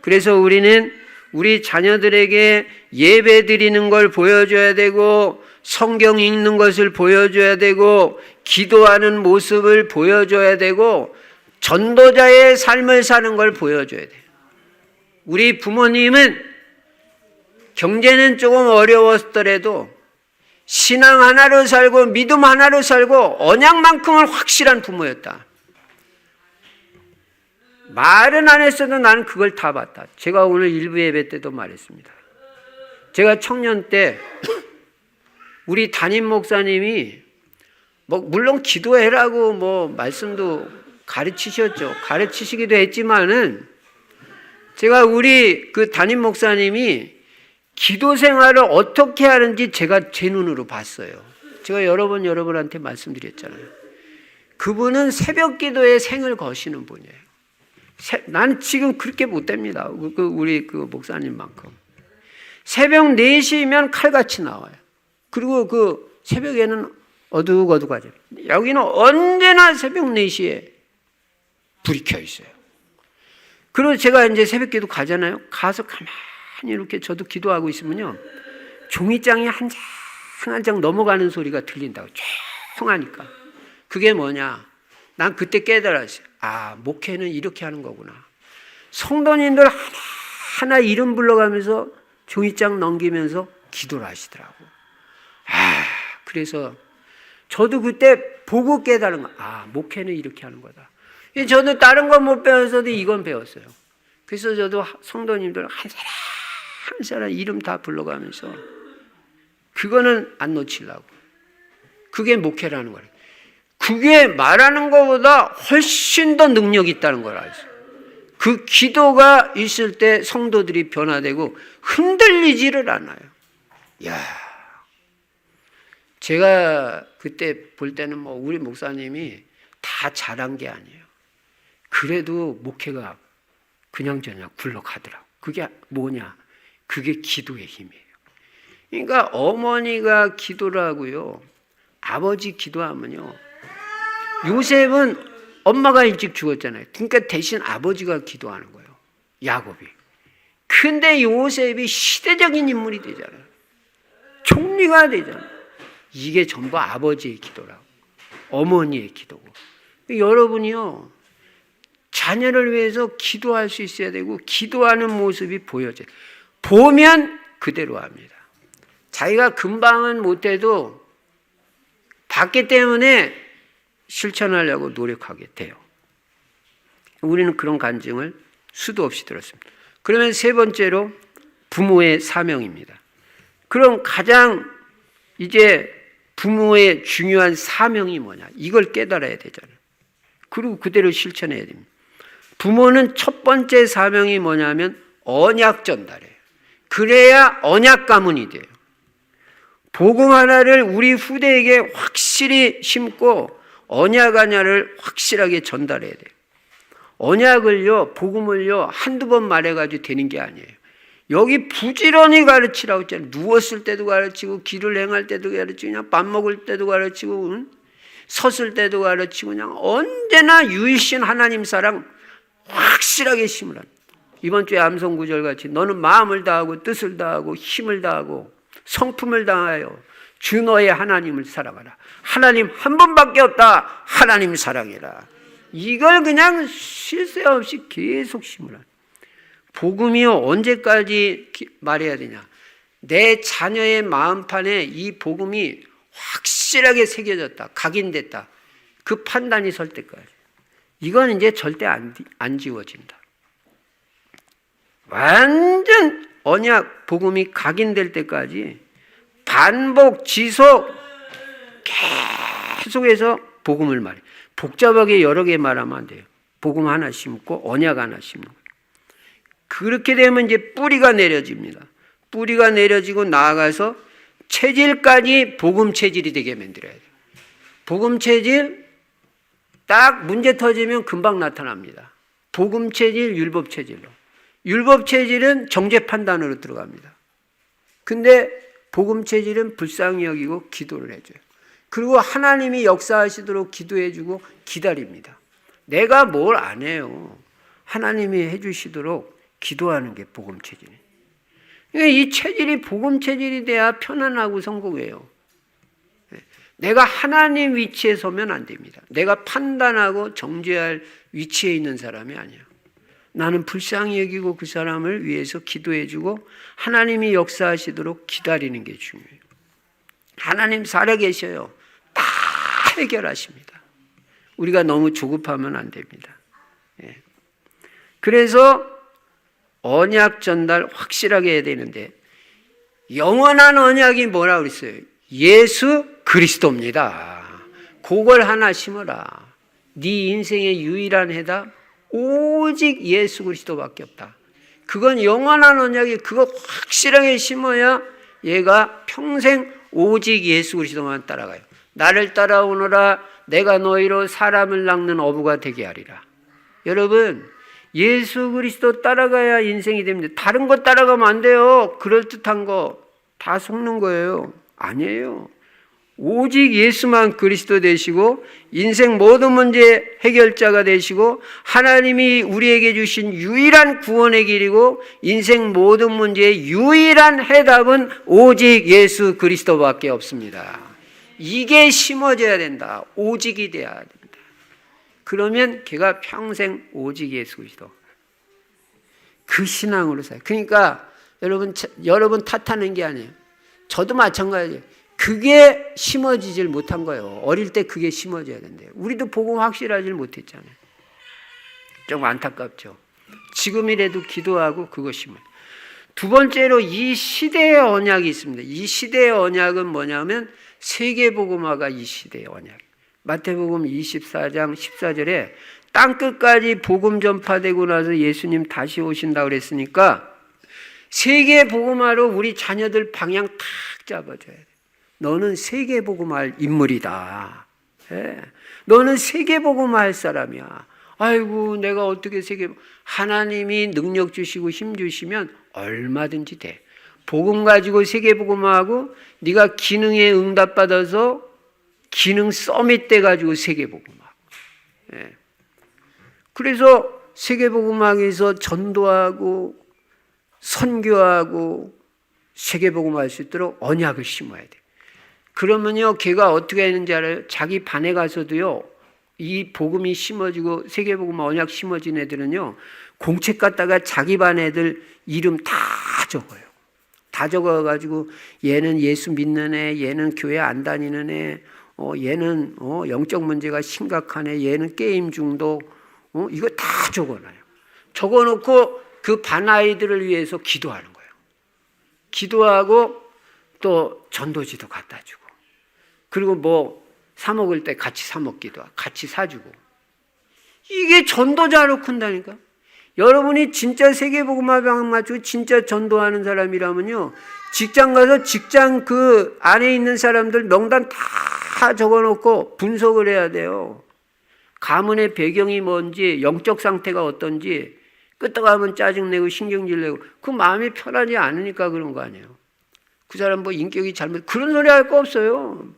그래서 우리는 우리 자녀들에게 예배 드리는 걸 보여줘야 되고, 성경 읽는 것을 보여줘야 되고, 기도하는 모습을 보여줘야 되고, 전도자의 삶을 사는 걸 보여줘야 돼요. 우리 부모님은 경제는 조금 어려웠더라도 신앙 하나로 살고 믿음 하나로 살고 언약만큼은 확실한 부모였다. 말은 안 했어도 나는 그걸 다 봤다. 제가 오늘 일부 예배 때도 말했습니다. 제가 청년 때 우리 담임 목사님이 뭐 물론 기도해라고 뭐 말씀도 가르치셨죠. 가르치시기도 했지만은 제가 우리 그 담임 목사님이 기도 생활을 어떻게 하는지 제가 제 눈으로 봤어요. 제가 여러 번 여러분한테 말씀드렸잖아요. 그분은 새벽 기도에 생을 거시는 분이에요. 나는 지금 그렇게 못 됩니다. 우리 그 목사님만큼. 새벽 4시면 칼같이 나와요. 그리고 그 새벽에는 어둑어둑하죠. 여기는 언제나 새벽 4시에 불이 켜 있어요. 그리고 제가 이제 새벽 기도 가잖아요. 가서 가만히 이렇게 저도 기도하고 있으면요. 종이장이 한 장 한 장 넘어가는 소리가 들린다고. 조용하니까. 그게 뭐냐. 난 그때 깨달았어요. 아, 목회는 이렇게 하는 거구나. 성도님들 하나하나 이름 불러가면서 종이장 넘기면서 기도를 하시더라고. 아, 그래서 저도 그때 보고 깨달은 거. 아, 목회는 이렇게 하는 거다. 저도 다른 건 못 배워서도 이건 배웠어요. 그래서 저도 성도님들 한 사람 한 사람 이름 다 불러가면서 그거는 안 놓치려고. 그게 목회라는 거예요. 그게 말하는 것보다 훨씬 더 능력이 있다는 걸 알죠. 그 기도가 있을 때 성도들이 변화되고 흔들리지를 않아요. 야, 제가 그때 볼 때는 뭐 우리 목사님이 다 잘한 게 아니에요. 그래도 목회가 그냥저냥 굴러가더라고. 그게 뭐냐? 그게 기도의 힘이에요. 그러니까 어머니가 기도를 하고요. 아버지 기도하면요. 요셉은 엄마가 일찍 죽었잖아요. 그러니까 대신 아버지가 기도하는 거예요. 야곱이. 근데 요셉이 시대적인 인물이 되잖아요. 총리가 되잖아요. 이게 전부 아버지의 기도라고. 어머니의 기도고. 여러분이요. 자녀를 위해서 기도할 수 있어야 되고 기도하는 모습이 보여져요. 보면 그대로 합니다. 자기가 금방은 못해도 봤기 때문에 실천하려고 노력하게 돼요. 우리는 그런 간증을 수도 없이 들었습니다. 그러면 세 번째로 부모의 사명입니다. 그럼 가장 이제 부모의 중요한 사명이 뭐냐? 이걸 깨달아야 되잖아요. 그리고 그대로 실천해야 됩니다. 부모는 첫 번째 사명이 뭐냐면 언약 전달이에요. 그래야 언약 가문이 돼요. 복음 하나를 우리 후대에게 확실히 심고 언약 하나를 확실하게 전달해야 돼요. 언약을요, 복음을요, 한두 번 말해가지고 되는 게 아니에요. 여기 부지런히 가르치라고 했잖아요. 누웠을 때도 가르치고, 길을 행할 때도 가르치고, 그냥 밥 먹을 때도 가르치고, 섰을 때도 가르치고, 그냥 언제나 유일신 하나님 사랑 확실하게 심으라. 이번 주에 암송구절같이 너는 마음을 다하고 뜻을 다하고 힘을 다하고 성품을 다하여 주 너의 하나님을 사랑하라. 하나님 한 분밖에 없다. 하나님 사랑해라. 이걸 그냥 쉴 새 없이 계속 심으라. 복음이요, 언제까지 말해야 되냐? 내 자녀의 마음판에 이 복음이 확실하게 새겨졌다, 각인됐다. 그 판단이 설 때까지. 이건 이제 절대 안 지워진다. 완전 언약 복음이 각인될 때까지 반복 지속 계속해서 복음을 말해. 복잡하게 여러 개 말하면 안 돼요. 복음 하나 심고 언약 하나 심는 거예요. 그렇게 되면 이제 뿌리가 내려집니다. 뿌리가 내려지고 나아가서 체질까지 복음 체질이 되게 만들어야 돼요. 복음 체질 딱 문제 터지면 금방 나타납니다. 복음 체질, 율법 체질로. 율법 체질은 정죄 판단으로 들어갑니다. 근데 복음 체질은 불쌍히 여기고 기도를 해줘요. 그리고 하나님이 역사하시도록 기도해주고 기다립니다. 내가 뭘 안 해요. 하나님이 해주시도록 기도하는 게 복음 체질이에요. 이 체질이 복음 체질이 돼야 편안하고 성공해요. 내가 하나님 위치에 서면 안 됩니다. 내가 판단하고 정죄할 위치에 있는 사람이 아니야. 나는 불쌍히 여기고 그 사람을 위해서 기도해주고 하나님이 역사하시도록 기다리는 게 중요해요. 하나님 살아계셔요. 다 해결하십니다. 우리가 너무 조급하면 안 됩니다. 그래서 언약 전달 확실하게 해야 되는데, 영원한 언약이 뭐라고 그랬어요? 예수 그리스도입니다. 그걸 하나 심어라. 네 인생의 유일한 해답 오직 예수 그리스도밖에 없다. 그건 영원한 언약이, 그거 확실하게 심어야 얘가 평생 오직 예수 그리스도만 따라가요. 나를 따라오너라 내가 너희로 사람을 낚는 어부가 되게 하리라. 여러분, 예수 그리스도 따라가야 인생이 됩니다. 다른 거 따라가면 안 돼요. 그럴듯한 거 다 속는 거예요. 아니에요. 오직 예수만 그리스도 되시고 인생 모든 문제 해결자가 되시고 하나님이 우리에게 주신 유일한 구원의 길이고 인생 모든 문제의 유일한 해답은 오직 예수 그리스도밖에 없습니다. 이게 심어져야 된다. 오직이 돼야 됩니다. 그러면 걔가 평생 오직 예수 그리스도, 그 신앙으로 살아요. 그러니까 여러분 탓하는 게 아니에요. 저도 마찬가지예요. 그게 심어지질 못한 거예요. 어릴 때 그게 심어져야 된대요. 우리도 복음 확실하질 못했잖아요. 좀 안타깝죠. 지금이라도 기도하고 그거 심어요. 두 번째로 이 시대의 언약이 있습니다. 이 시대의 언약은 뭐냐면 세계복음화가 이 시대의 언약. 마태복음 24장 14절에 땅끝까지 복음 전파되고 나서 예수님 다시 오신다고 그랬으니까 세계복음화로 우리 자녀들 방향 탁 잡아줘야 돼. 너는 세계복음화 인물이다. 너는 세계복음화 할 사람이야. 아이고 내가 어떻게 하나님이 능력 주시고 힘 주시면 얼마든지 돼. 복음 가지고 세계복음화하고 네가 기능에 응답받아서 기능 서밋 때 가지고 세계복음화하고. 그래서 세계복음화에서 전도하고 선교하고 세계복음화할 수 있도록 언약을 심어야 돼. 그러면요, 걔가 어떻게 했는지 알아요? 자기 반에 가서도요, 이 복음이 심어지고 세계복음화 언약 심어진 애들은요, 공책 갖다가 자기 반 애들 이름 다 적어요. 다 적어가지고 얘는 예수 믿는 애, 얘는 교회 안 다니는 애, 얘는 영적 문제가 심각한 애, 얘는 게임 중독, 이거 다 적어놔요. 적어놓고 그 반 아이들을 위해서 기도하는 거예요. 기도하고 또 전도지도 갖다 주고, 그리고 뭐 사 먹을 때 같이 사 먹기도 하고 같이 사주고. 이게 전도자로 큰다니까. 여러분이 진짜 세계복음화 방향 맞추고 진짜 전도하는 사람이라면요, 직장 가서 직장 그 안에 있는 사람들 명단 다 적어놓고 분석을 해야 돼요. 가문의 배경이 뭔지, 영적 상태가 어떤지, 끄떡하면 짜증내고 신경질 내고, 그 마음이 편하지 않으니까 그런 거 아니에요. 그 사람 뭐 인격이 잘못, 그런 소리 할 거 없어요.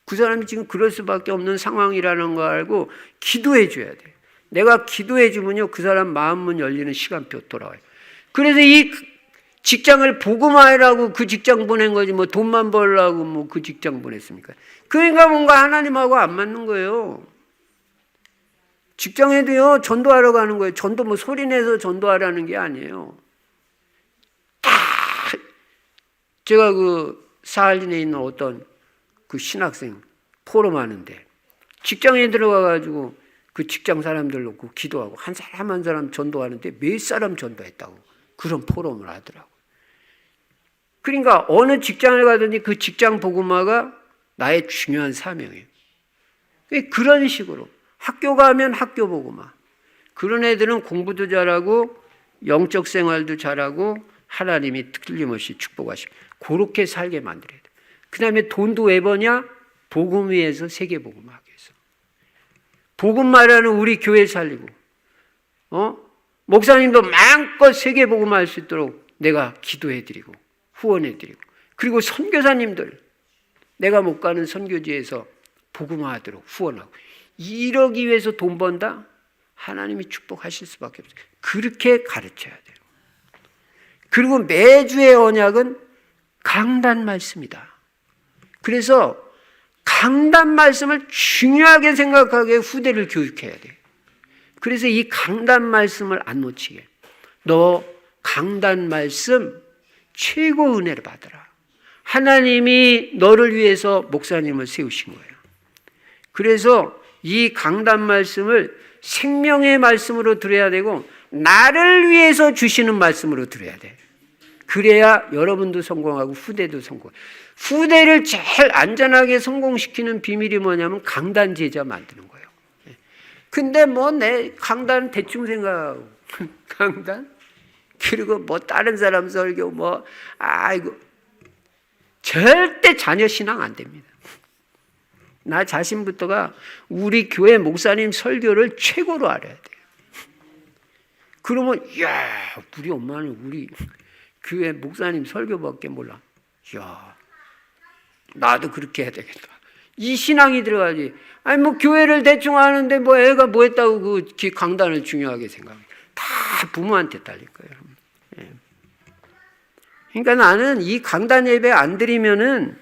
그 사람이 지금 그럴 수밖에 없는 상황이라는 거 알고 기도해 줘야 돼. 내가 기도해 주면요, 그 사람 마음문 열리는 시간표 돌아와요. 그래서 이 직장을 복음화하라고 그 직장 보낸 거지, 뭐 돈만 벌려고 뭐 그 직장 보냈습니까? 그러니까 뭔가 하나님하고 안 맞는 거예요. 직장에도요, 전도하러 가는 거예요. 전도 뭐 소리내서 전도하라는 게 아니에요. 다 제가 그 사할린에 있는 어떤 그 신학생 포럼 하는데 직장에 들어가가지고 그 직장 사람들 놓고 기도하고 한 사람 한 사람 전도하는데 몇 사람 전도했다고 그런 포럼을 하더라고요. 그러니까 어느 직장을 가든지 그 직장 복음화가 나의 중요한 사명이에요. 그런 식으로 학교 가면 학교 복음화. 그런 애들은 공부도 잘하고 영적 생활도 잘하고 하나님이 틀림없이 축복하시고 그렇게 살게 만들어야 돼. 그 다음에 돈도 왜 버냐? 복음 위에서 세계 복음하기 위해서. 복음 말하는 우리 교회 살리고, 목사님도 마음껏 세계 복음할 수 있도록 내가 기도해드리고 후원해드리고 그리고 선교사님들, 내가 못 가는 선교지에서 복음화하도록 후원하고, 이러기 위해서 돈 번다? 하나님이 축복하실 수밖에 없어요. 그렇게 가르쳐야 돼요. 그리고 매주의 언약은 강단 말씀이다. 그래서 강단 말씀을 중요하게 생각하게 후대를 교육해야 돼요. 그래서 이 강단 말씀을 안 놓치게. 너 강단 말씀 최고 은혜를 받으라. 하나님이 너를 위해서 목사님을 세우신 거예요. 그래서 이 강단 말씀을 생명의 말씀으로 들어야 되고 나를 위해서 주시는 말씀으로 들어야 돼. 그래야 여러분도 성공하고 후대도 성공. 후대를 제일 안전하게 성공시키는 비밀이 뭐냐면 강단 제자 만드는 거예요. 근데 뭐 내 강단 대충 생각하고 강단? 그리고 뭐 다른 사람 설교 뭐 아이고 절대 자녀 신앙 안 됩니다. 나 자신부터가 우리 교회 목사님 설교를 최고로 알아야 돼요. 그러면 야 우리 엄마는 우리 교회 목사님 설교밖에 몰라. 야 나도 그렇게 해야 되겠다. 이 신앙이 들어가지. 아니 뭐 교회를 대충 하는데 뭐 애가 뭐 했다고 그 강단을 중요하게 생각해. 다 부모한테 딸릴 거예요. 예. 그러니까 나는 이 강단 예배 안 드리면은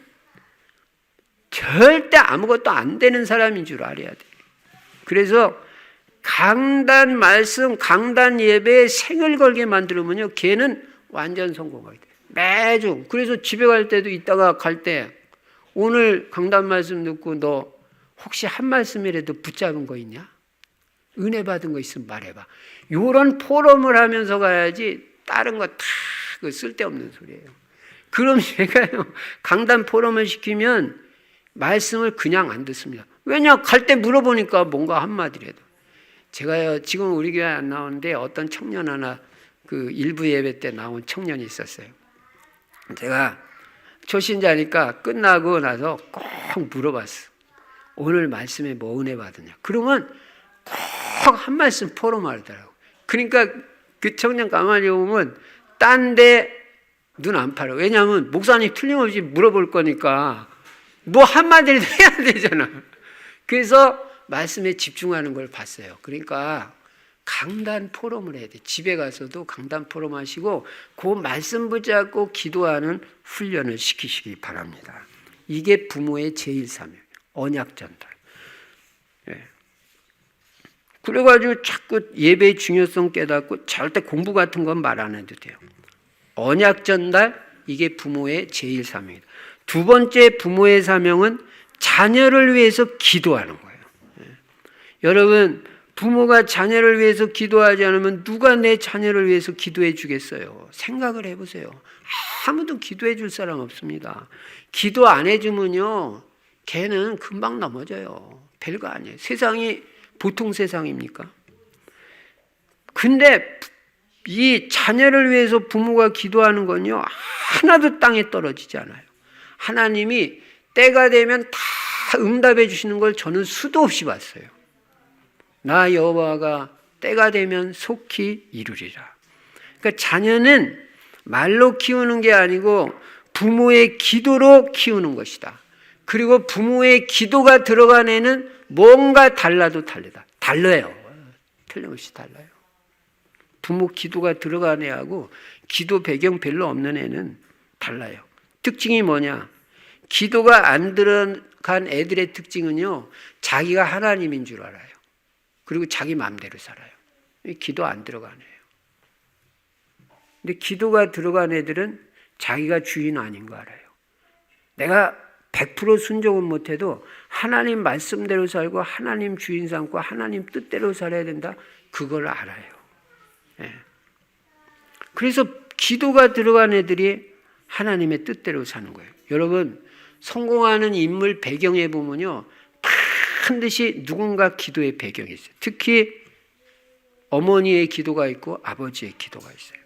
절대 아무것도 안 되는 사람인 줄 알아야 돼. 그래서 강단 말씀, 강단 예배에 생을 걸게 만들면요, 걔는 완전 성공하게 돼. 매주. 그래서 집에 갈 때도 이따가 갈 때 오늘 강단 말씀 듣고 너 혹시 한 말씀이라도 붙잡은 거 있냐? 은혜 받은 거 있으면 말해봐. 이런 포럼을 하면서 가야지 다른 거 다 쓸데없는 소리예요. 그럼 제가요 강단 포럼을 시키면 말씀을 그냥 안 듣습니다. 왜냐? 갈 때 물어보니까 뭔가 한마디라도. 제가요 지금 우리 교회 안 나오는데 어떤 청년 하나 그 일부 예배 때 나온 청년이 있었어요. 제가 초신자니까 끝나고 나서 꼭 물어봤어. 오늘 말씀에 뭐 은혜 받으냐? 그러면 꼭 한 말씀 포럼하더라고. 그러니까 그 청년 가만히 보면 딴 데 눈 안 팔아. 왜냐하면 목사님 틀림없이 물어볼 거니까 뭐 한마디라도 해야 되잖아. 그래서 말씀에 집중하는 걸 봤어요. 그러니까 강단 포럼을 해야 돼. 집에 가서도 강단 포럼 하시고 그 말씀 붙잡고 기도하는 훈련을 시키시기 바랍니다. 이게 부모의 제일 사명, 언약 전달. 예. 그래가지고 자꾸 예배의 중요성 깨닫고 절대 공부 같은 건 말 안 해도 돼요. 언약 전달, 이게 부모의 제일 사명이다. 두 번째 부모의 사명은 자녀를 위해서 기도하는 거예요. 예. 여러분, 부모가 자녀를 위해서 기도하지 않으면 누가 내 자녀를 위해서 기도해 주겠어요? 생각을 해보세요. 아무도 기도해 줄 사람 없습니다. 기도 안 해주면요, 걔는 금방 넘어져요. 별거 아니에요. 세상이 보통 세상입니까? 근데 이 자녀를 위해서 부모가 기도하는 건요, 하나도 땅에 떨어지지 않아요. 하나님이 때가 되면 다 응답해 주시는 걸 저는 수도 없이 봤어요. 나 여호와가 때가 되면 속히 이루리라. 그러니까 자녀는 말로 키우는 게 아니고 부모의 기도로 키우는 것이다. 그리고 부모의 기도가 들어간 애는 뭔가 달라도 다르다. 달라요. 틀림없이 달라요. 부모 기도가 들어간 애하고 기도 배경 별로 없는 애는 달라요. 특징이 뭐냐? 기도가 안 들어간 애들의 특징은요, 자기가 하나님인 줄 알아요. 그리고 자기 마음대로 살아요. 기도 안 들어간 애예요. 근데 기도가 들어간 애들은 자기가 주인 아닌 거 알아요. 내가 100% 순종은 못해도 하나님 말씀대로 살고 하나님 주인 삼고 하나님 뜻대로 살아야 된다. 그걸 알아요. 예. 그래서 기도가 들어간 애들이 하나님의 뜻대로 사는 거예요. 여러분, 성공하는 인물 배경에 보면요, 반드시 누군가 기도의 배경이 있어요. 특히 어머니의 기도가 있고 아버지의 기도가 있어요.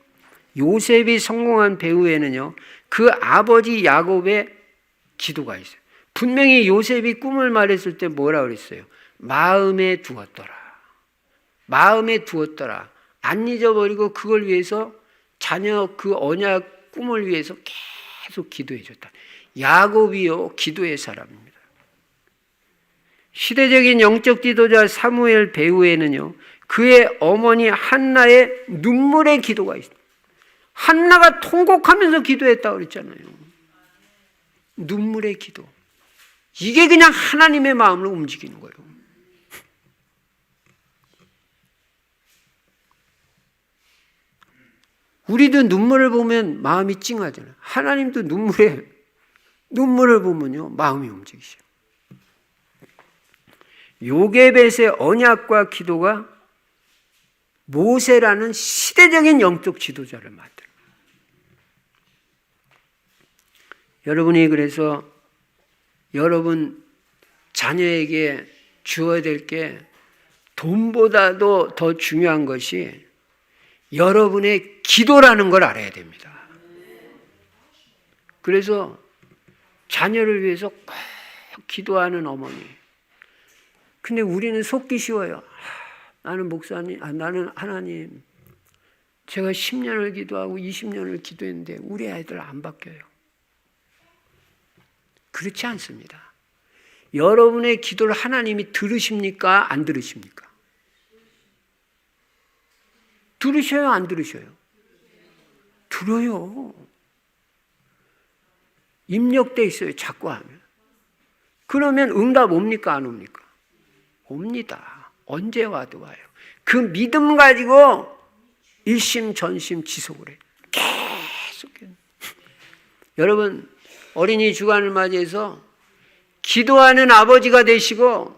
요셉이 성공한 배후에는요, 그 아버지 야곱의 기도가 있어요. 분명히 요셉이 꿈을 말했을 때 뭐라 그랬어요? 마음에 두었더라. 마음에 두었더라. 안 잊어버리고 그걸 위해서 자녀 그 언약 꿈을 위해서 계속 기도해 줬다. 야곱이요 기도의 사람입니다. 시대적인 영적 지도자 사무엘 배후에는요 그의 어머니 한나의 눈물의 기도가 있어요. 한나가 통곡하면서 기도했다고 그랬잖아요. 눈물의 기도. 이게 그냥 하나님의 마음을 움직이는 거예요. 우리도 눈물을 보면 마음이 찡하잖아요. 하나님도 눈물을 보면요 마음이 움직이셔요. 요게벳의 언약과 기도가 모세라는 시대적인 영적 지도자를 만들어요. 여러분이 그래서 여러분 자녀에게 주어야 될 게 돈보다도 더 중요한 것이 여러분의 기도라는 걸 알아야 됩니다. 그래서 자녀를 위해서 꼭 기도하는 어머니. 근데 우리는 속기 쉬워요. 나는 목사님, 나는 하나님, 제가 10년을 기도하고 20년을 기도했는데 우리 아이들 안 바뀌어요. 그렇지 않습니다. 여러분의 기도를 하나님이 들으십니까? 안 들으십니까? 들으셔요? 안 들으셔요? 들어요. 입력돼 있어요. 자꾸 하면. 그러면 응답 옵니까? 안 옵니까? 옵니다. 언제 와도 와요. 그 믿음 가지고 일심전심 지속을 해요. 계속. 여러분 어린이 주간을 맞이해서 기도하는 아버지가 되시고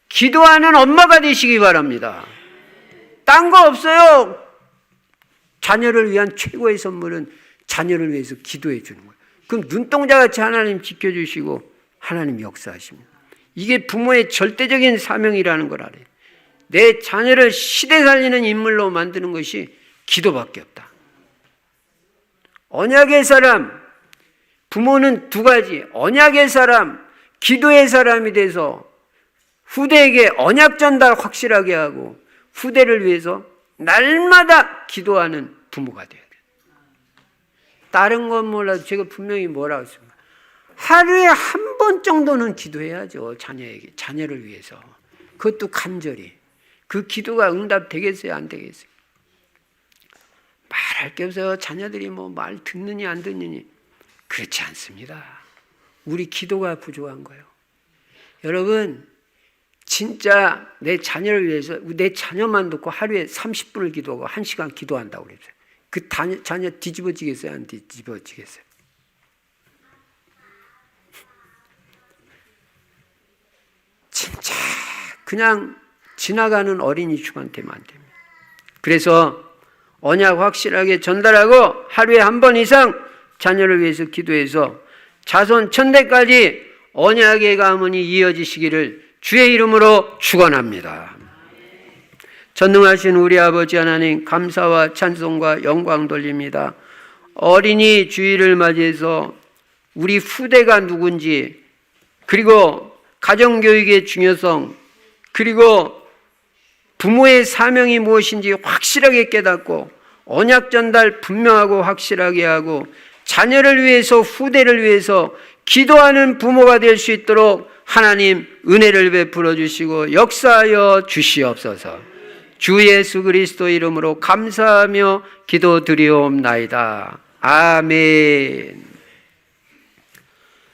기도하는 엄마가 되시기 바랍니다. 딴 거 없어요. 자녀를 위한 최고의 선물은 자녀를 위해서 기도해 주는 거예요. 그럼 눈동자같이 하나님 지켜주시고 하나님 역사하십니다. 이게 부모의 절대적인 사명이라는 걸 알아요. 내 자녀를 시대 살리는 인물로 만드는 것이 기도밖에 없다. 언약의 사람, 부모는 두 가지, 언약의 사람, 기도의 사람이 돼서 후대에게 언약 전달 확실하게 하고 후대를 위해서 날마다 기도하는 부모가 돼야 돼요. 다른 건 몰라도 제가 분명히 뭐라고 했습니까? 하루에 한 번 정도는 기도해야죠. 자녀에게, 자녀를 위해서. 그것도 간절히. 그 기도가 응답되겠어요? 안 되겠어요? 말할 게 없어요. 자녀들이 뭐 말 듣느니 안 듣느니. 그렇지 않습니다. 우리 기도가 부족한 거예요. 여러분 진짜 내 자녀를 위해서 내 자녀만 놓고 하루에 30분을 기도하고 1시간 기도한다고 그랬어요. 그 자녀 뒤집어지겠어요? 안 뒤집어지겠어요? 진짜 그냥 지나가는 어린이 축한테만 안 됩니다. 그래서 언약 확실하게 전달하고 하루에 한 번 이상 자녀를 위해서 기도해서 자손 천대까지 언약의 가문이 이어지시기를 주의 이름으로 축원합니다. 전능하신 우리 아버지 하나님 감사와 찬송과 영광 돌립니다. 어린이 주일을 맞이해서 우리 후대가 누군지 그리고 가정교육의 중요성 그리고 부모의 사명이 무엇인지 확실하게 깨닫고 언약 전달 분명하고 확실하게 하고 자녀를 위해서 후대를 위해서 기도하는 부모가 될 수 있도록 하나님 은혜를 베풀어 주시고 역사하여 주시옵소서. 주 예수 그리스도 이름으로 감사하며 기도드리옵나이다. 아멘.